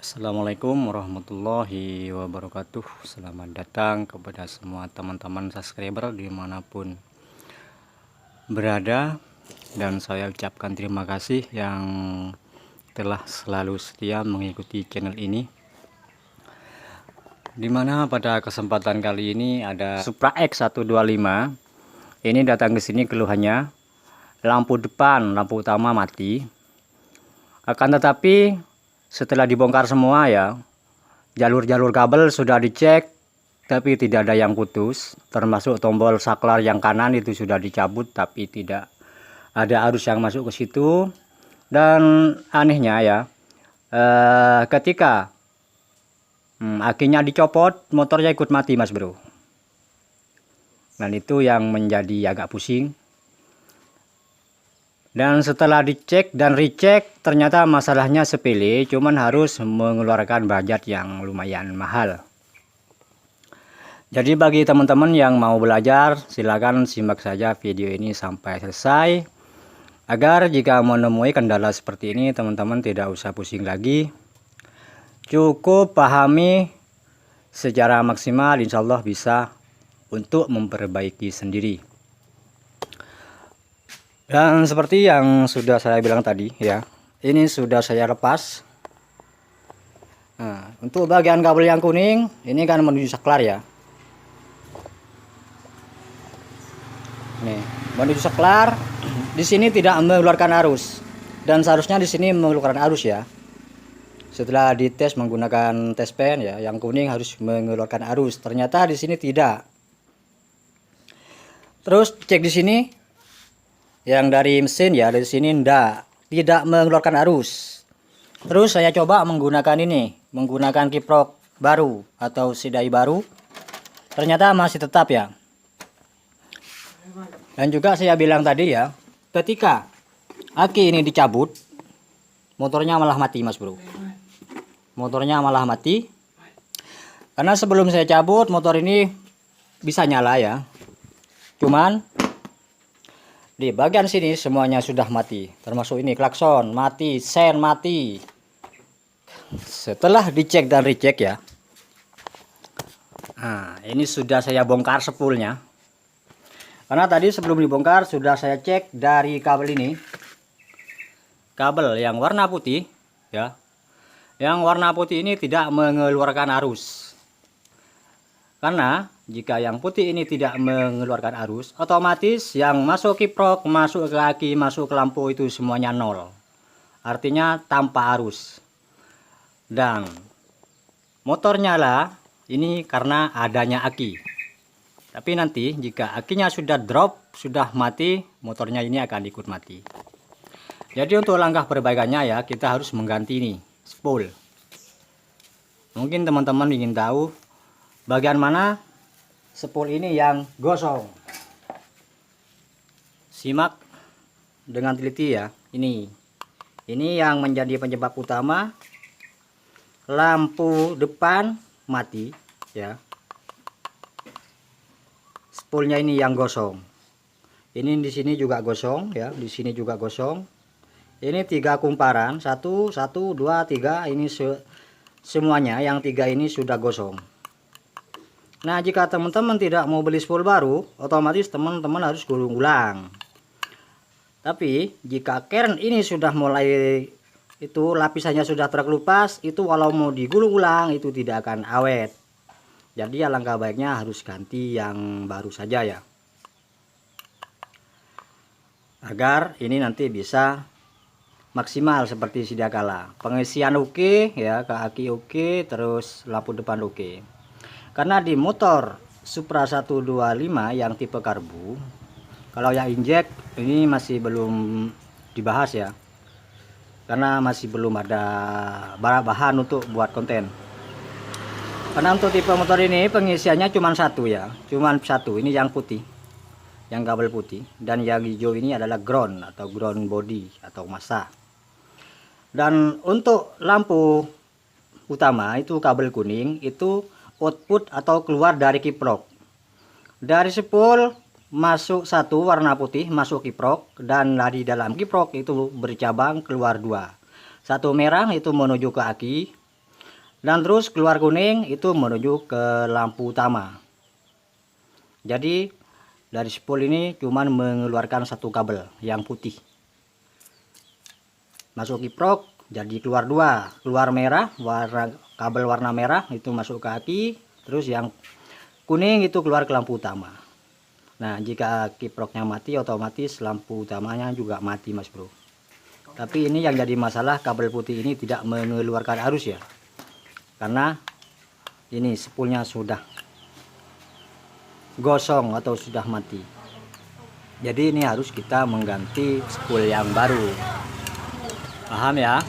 Assalamualaikum warahmatullahi wabarakatuh. Selamat datang kepada semua teman-teman subscriber dimanapun berada. Dan saya ucapkan terima kasih yang telah selalu setia mengikuti channel ini. Dimana pada kesempatan kali ini ada Supra X 125. Ini datang ke sini keluhannya lampu depan, lampu utama mati. Akan tetapi setelah dibongkar semua ya, jalur-jalur kabel sudah dicek, tapi tidak ada yang putus. Termasuk tombol saklar yang kanan itu sudah dicabut, tapi tidak ada arus yang masuk ke situ. Dan anehnya ya, ketika akinya dicopot, motornya ikut mati, Mas Bro. Dan itu yang menjadi agak pusing. Dan setelah dicek dan recheck, ternyata masalahnya sepele, cuman harus mengeluarkan budget yang lumayan mahal. Jadi bagi teman-teman yang mau belajar, silakan simak saja video ini sampai selesai. Agar jika menemui kendala seperti ini, teman-teman tidak usah pusing lagi. Cukup pahami secara maksimal, insya Allah bisa untuk memperbaiki sendiri. Dan seperti yang sudah saya bilang tadi ya, ini sudah saya lepas. Nah, untuk bagian kabel yang kuning ini kan menuju saklar ya. Nih, menuju saklar. Di sini tidak mengeluarkan arus. Dan seharusnya di sini mengeluarkan arus ya. Setelah dites menggunakan tes pen ya, yang kuning harus mengeluarkan arus. Ternyata di sini tidak. Terus cek di sini. Yang dari mesin ya, dari sini tidak mengeluarkan arus. Terus saya coba menggunakan menggunakan kiprok baru atau sidai baru. Ternyata masih tetap ya. Dan juga saya bilang tadi ya, ketika aki ini dicabut, motornya malah mati, Mas Bro. Motornya malah mati. Karena sebelum saya cabut, motor ini bisa nyala ya. Cuman di bagian sini semuanya sudah mati, termasuk ini klakson mati, sen mati. Setelah dicek dan recheck ya, nah ini sudah saya bongkar spoolnya. Karena tadi sebelum dibongkar sudah saya cek dari kabel ini, kabel yang warna putih ya, yang warna putih ini tidak mengeluarkan arus. Karena jika yang putih ini tidak mengeluarkan arus, otomatis yang masuk kiprok, masuk ke aki, masuk ke lampu itu semuanya nol. Artinya tanpa arus. Dan motor nyala ini karena adanya aki. Tapi nanti jika akinya sudah drop, sudah mati, motornya ini akan ikut mati. Jadi untuk langkah perbaikannya ya, kita harus mengganti ini spool. Mungkin teman-teman ingin tahu bagian mana spool ini yang gosong. Simak dengan teliti ya. Ini yang menjadi penyebab utama lampu depan mati ya. Spoolnya ini yang gosong. Ini di sini juga gosong ya, di sini juga gosong. Ini 3 kumparan, 1 2 3, ini semuanya yang 3 ini sudah gosong. Nah, jika teman-teman tidak mau beli spool baru, otomatis teman-teman harus gulung ulang. Tapi jika kern ini sudah mulai itu lapisannya sudah terkelupas, itu walau mau digulung ulang itu tidak akan awet. Jadi alangkah baiknya harus ganti yang baru saja ya. Agar ini nanti bisa maksimal seperti sedia kala. Pengisian oke ya, ke aki oke, terus lampu depan oke. Karena di motor Supra 125 yang tipe karbu, kalau yang injek ini masih belum dibahas ya. Karena masih belum ada bahan untuk buat konten. Karena untuk tipe motor ini pengisiannya cuma satu ya, cuma satu. Ini yang putih, yang kabel putih, dan yang hijau ini adalah ground atau ground body atau massa. Dan untuk lampu utama itu kabel kuning itu output atau keluar dari kiprok. Dari spool masuk satu warna putih masuk kiprok, dan dari dalam kiprok itu bercabang keluar 2. Satu merah itu menuju ke aki, dan terus keluar kuning itu menuju ke lampu utama. Jadi dari spool ini cuman mengeluarkan satu kabel yang putih, masuk kiprok jadi keluar dua, keluar merah, kabel warna merah itu masuk ke aki, terus yang kuning itu keluar ke lampu utama. Nah, jika kiproknya mati, otomatis lampu utamanya juga mati, Mas Bro. Tapi ini yang jadi masalah, kabel putih ini tidak mengeluarkan arus ya, karena ini spoolnya sudah gosong atau sudah mati. Jadi ini harus kita mengganti spool yang baru. Paham ya?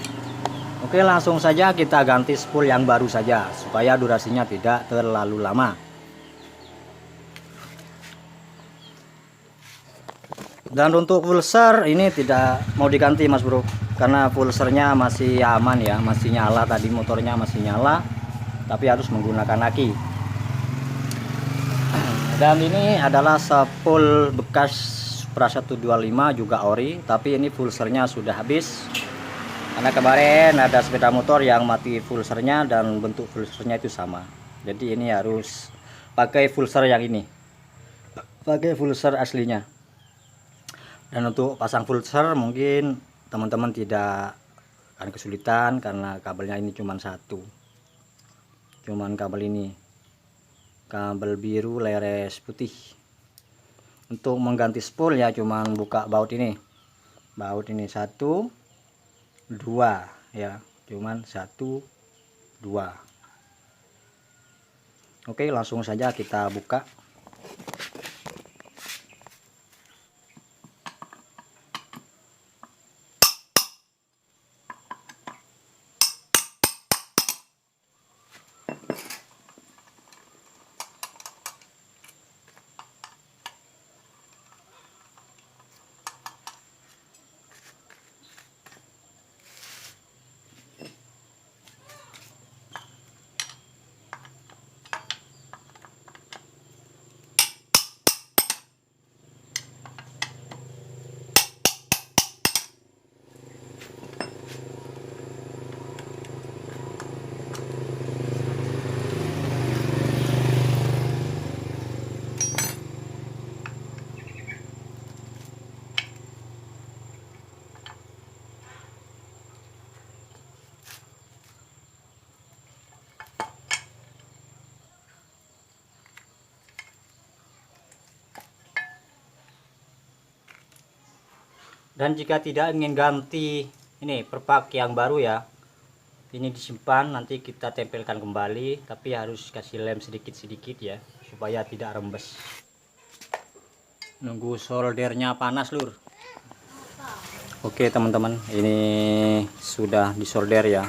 Oke, langsung saja kita ganti spool yang baru saja supaya durasinya tidak terlalu lama. Dan untuk pulser ini tidak mau diganti, Mas Bro, karena pulsernya masih aman ya, masih nyala, tadi motornya masih nyala, tapi harus menggunakan aki. Dan ini adalah spool bekas Supra 125 juga ori, tapi ini pulsernya sudah habis. Karena kemarin ada sepeda motor yang mati pulsernya dan bentuk pulsernya itu sama. Jadi ini harus pakai pulser yang ini, pakai pulser aslinya. Dan untuk pasang pulser mungkin teman-teman tidak akan kesulitan karena kabelnya ini cuma satu, cuman kabel ini, kabel biru leres putih. Untuk mengganti spool ya cuman buka baut ini satu dua ya, cuman satu dua. Oke, langsung saja kita buka. Dan jika tidak ingin ganti ini perpak yang baru ya, ini disimpan, nanti kita tempelkan kembali, tapi harus kasih lem sedikit-sedikit ya supaya tidak rembes. Nunggu soldernya panas, Lur. Oke teman-teman, ini sudah disolder ya,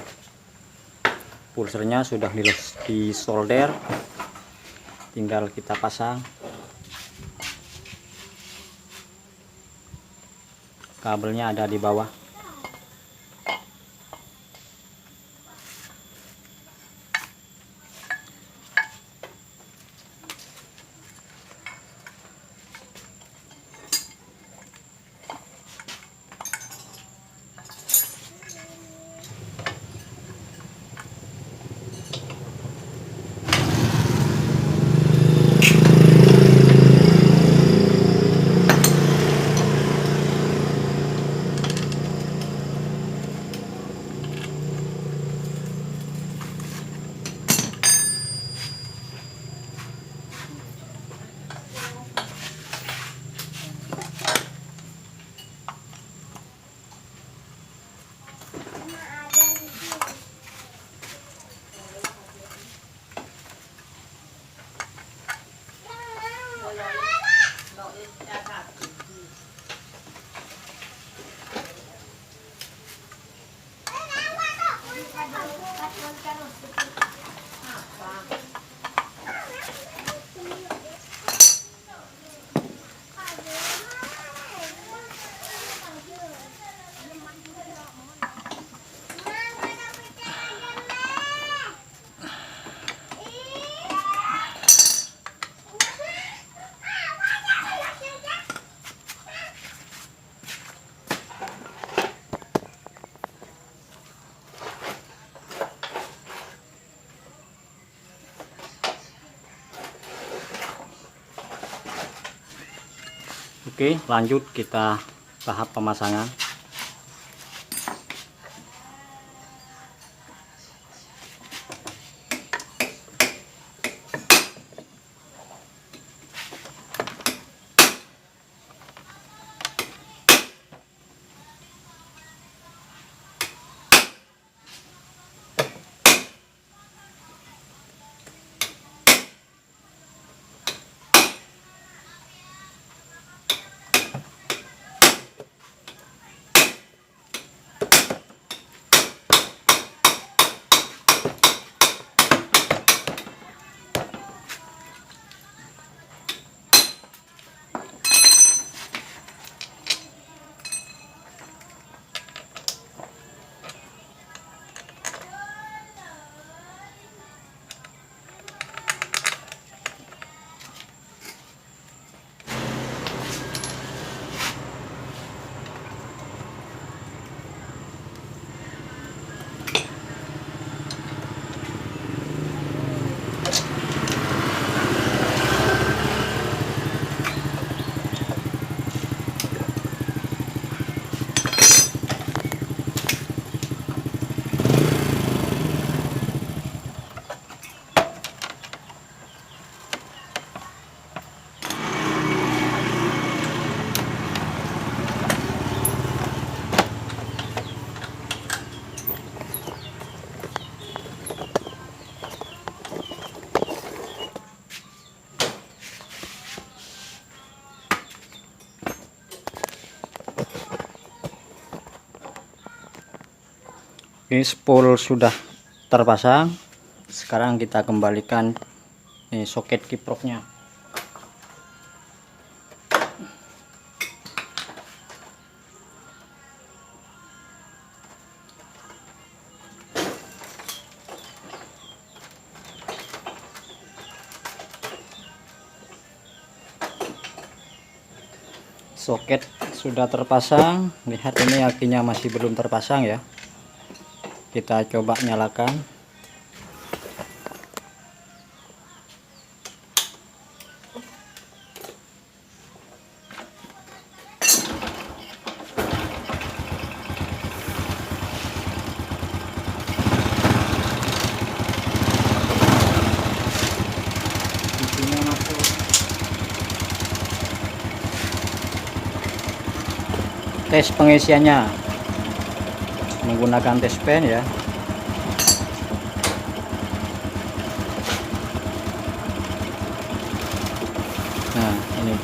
pulsernya sudah disolder, tinggal kita pasang. Kabelnya ada di bawah. Oke, lanjut kita tahap pemasangan. Ini spool sudah terpasang. Sekarang kita kembalikan soket kiproknya. Soket sudah terpasang. Lihat, ini akinya masih belum terpasang ya. Kita coba nyalakan. Isinya masuk. Tes pengisiannya menggunakan tes pen ya. Nah, ini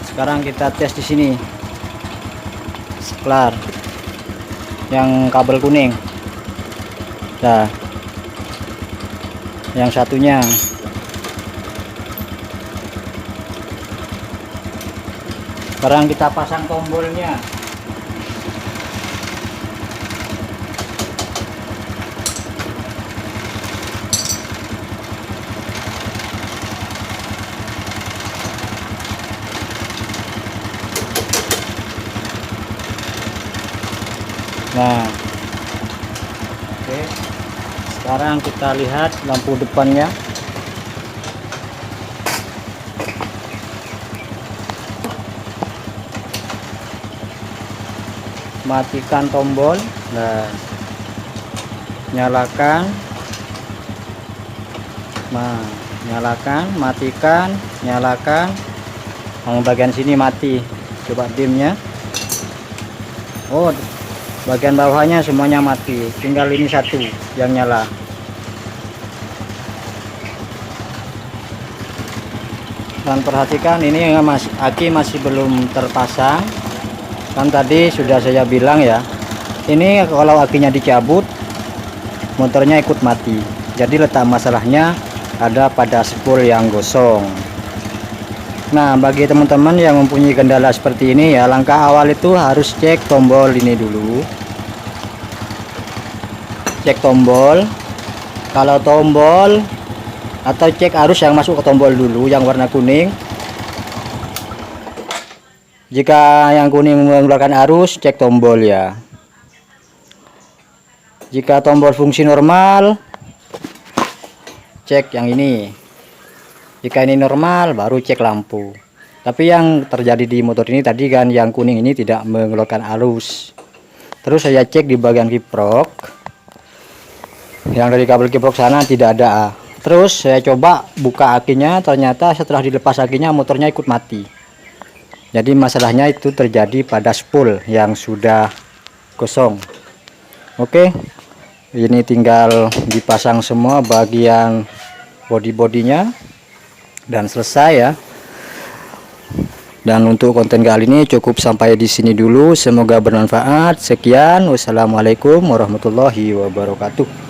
sekarang kita tes di sini sklar yang kabel kuning. Nah, yang satunya sekarang kita pasang tombolnya. Nah, oke. Sekarang kita lihat lampu depannya. Matikan tombol. Nah, nyalakan. Nah, nyalakan, matikan, nyalakan. Yang bagian sini mati. Coba dimnya. Oh, bagian bawahnya semuanya mati. Tinggal ini satu yang nyala. Dan perhatikan, ini aki masih belum terpasang. Kan tadi sudah saya bilang ya, ini kalau akinya dicabut, motornya ikut mati. Jadi letak masalahnya ada pada spool yang gosong. Nah, bagi teman-teman yang mempunyai kendala seperti ini ya, langkah awal itu harus cek tombol ini dulu. Cek tombol. Kalau tombol atau cek arus yang masuk ke tombol dulu yang warna kuning. Jika yang kuning mengeluarkan arus, cek tombol ya. Jika tombol fungsi normal, cek yang ini. Jika ini normal baru cek lampu. Tapi yang terjadi di motor ini tadi kan yang kuning ini tidak mengeluarkan arus. Terus saya cek di bagian kiprok, yang dari kabel kiprok sana tidak ada. Terus saya coba buka akinya, ternyata setelah dilepas akinya motornya ikut mati. Jadi masalahnya itu terjadi pada spool yang sudah kosong. Oke, ini tinggal dipasang semua bagian body-bodinya dan selesai ya. Dan untuk konten kali ini cukup sampai di sini dulu. Semoga bermanfaat. Sekian, wassalamualaikum warahmatullahi wabarakatuh.